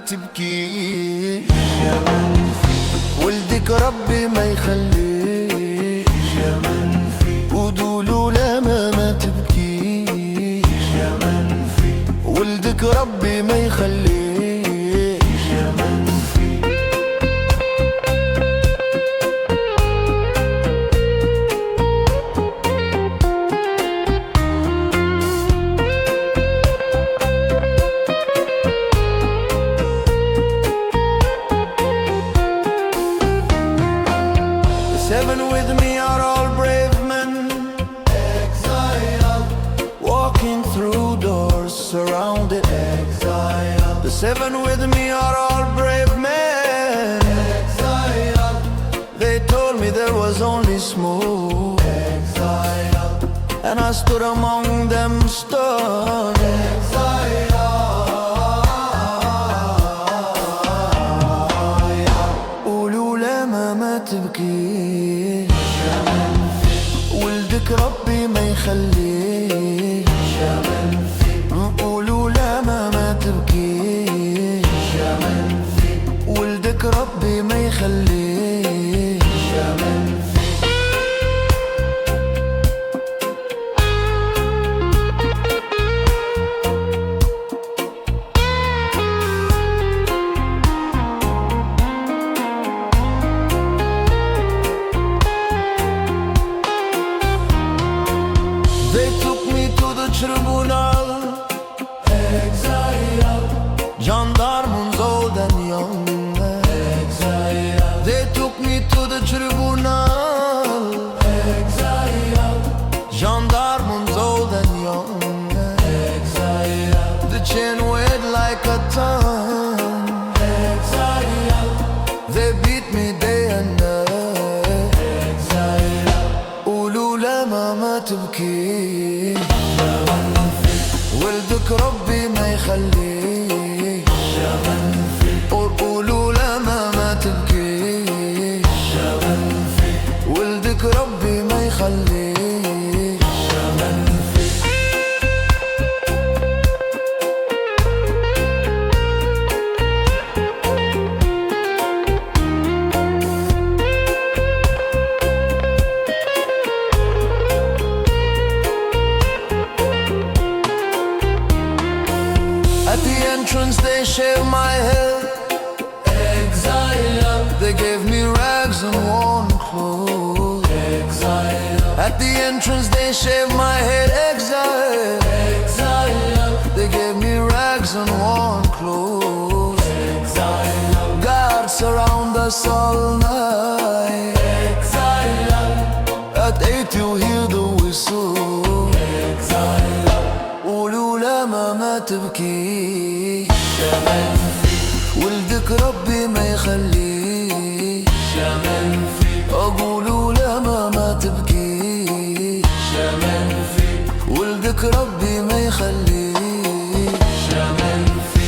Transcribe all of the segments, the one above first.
تبكيش يا منفي، ولدك ربي ما يخليش يا منفي، قولوله لما ما تبكيش يا منفي، ولدك ربي ما يخليش يا منفي. Seven with me are all brave men, exile, walking through doors surrounded, exile. The seven with me are all brave men, exile. They told me there was only smoke, exile, and I stood among them stunned, exile. قولوا لما ما تبكي يا منفي، ولدك ربي ما يخليش يا منفي، قولوا لما ما تبكيش يا منفي، ولدك ربي ما يخليش يا منفي. They took me to the tribunal, exile, gendarmes old and young, exile. They took me to the tribunal, exile, gendarmes old and young, exile. The chain weighed like a ton, exile. They beat me day and night, exile. قولوا لما ما تبكي يا منفي، ولدك ربي ما يخليش يا منفي، قولوا لما ما تبكي يا منفي، ولدك ربي ما يخليش يا منفي. At the entrance they shaved my head, exile. They gave me rags and worn clothes, exile. At the entrance they shaved my head, exile, exile. They gave me rags and worn clothes, exile. Guards surround us all night, exile. At 8 you hear the whistle, exile. قولوا لما ما تبكي يا منفي، ولدك ربي ما يخليش يا منفي، قولوا لما ما تبكي يا منفي، ولدك ربي ما يخليش يا منفي.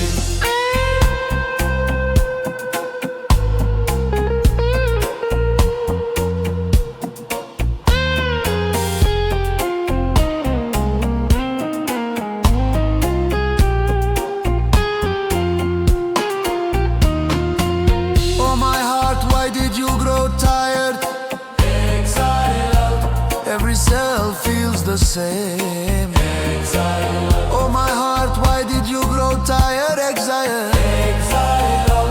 Every cell feels the same, exile. Oh my heart, why did you grow tired, exile? Exile.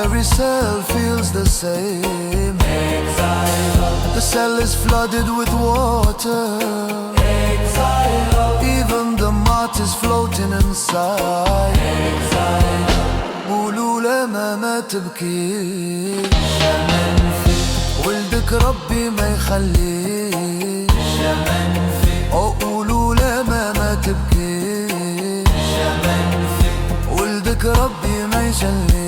Every cell feels the same, exile. The cell is flooded with water, exile. Even the mud is floating inside, exile. قولوا لما ما تبكي يا منفي، ولدك ربي ما يخليش يا منفي، قولوا لما ما تبكي يا منفي، ولدك ربي ما يخليش.